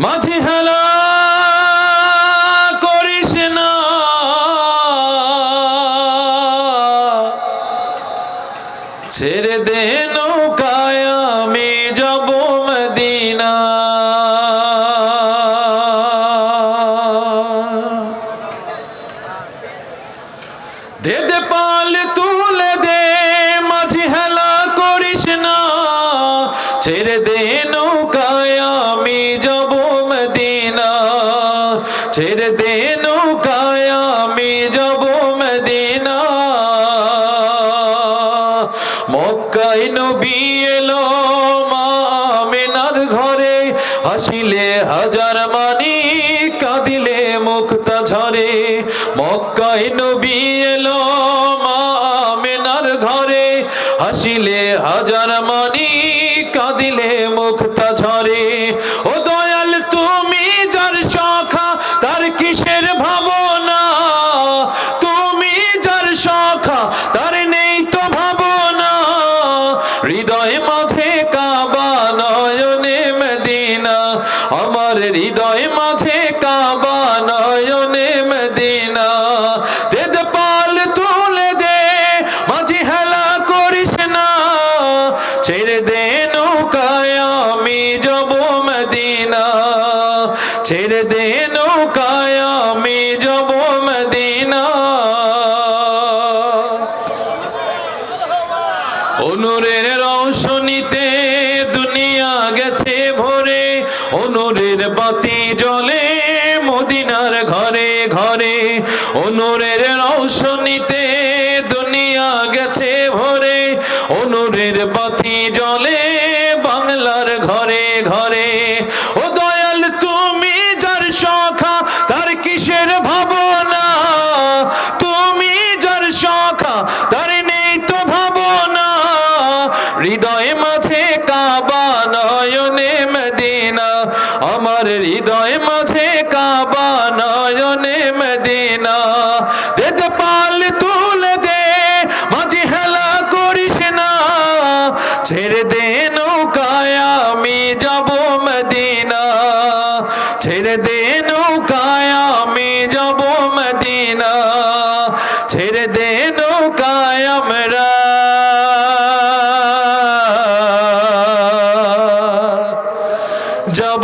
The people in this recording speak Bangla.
মাঝি হেলা করিস না, ছেড়ে দে নৌকায় আমি যাব মদিনা। দে দে পাল তুলে দে, মাঝি হেলা করিস না, ছেড়ে দে নৌকায় আমি যাব মদিনা। ছেড়ে দে নৌকায় আমি যাব মদিনা। মক্কায় নবী এলো মা আমেনার ঘরে, হাসিলে হাজার মানি কাঁদিলে মুক্তা ঝরে। মক্কায় নবী এলো মা আমেনার ঘরে, হাসিলে হাজার মানি কাঁদিলে মুক্তা ঝরে। ও দয়াল তুমি যার শাখা তার কিসের ভাবনা, তুমি যার শাখা তার নেই তো ভাবনা। হৃদয় মাঝে কাবা নয়নে মদিনা, আমার হৃদয় মাঝে কাবা নয়নে মদিনা। দে দে পাল তুলে দে, মাঝি হেলা করিস না, ছেড়ে দে নৌকায় আমি যাব মদিনা। ছেড়ে দে নৌকায় আমি যাব মদিনা। অনুরের রৌশনীতে দুনিয়া গেছে ভরে, অনুরের বাতি জ্বলে মদিনার ঘরে ঘরে। অনুরের রৌশনীতে দুনিয়া গেছে ভরে, অনুরের বাতি জ্বলে বাংলার ঘরে ঘরে। ও দয়াল তুমি যার শাখা তার কিসের ভাবনা, তুমি যার শাখা তার নেই তো ভাবনা। হৃদয় মাঝে কাবা নয়নে মদিনা, আমার হৃদয় মাঝে কাবা নয়নে মদিনা। দে দে পাল তুলে দে, মাঝি হেলা করিস না, ছেড়ে দে নৌকায় আমি যাব মদিনা। ছেড়ে দে নৌকায় আমি যাব মদিনা। ছেড়ে দে নৌকায় আমরা যাব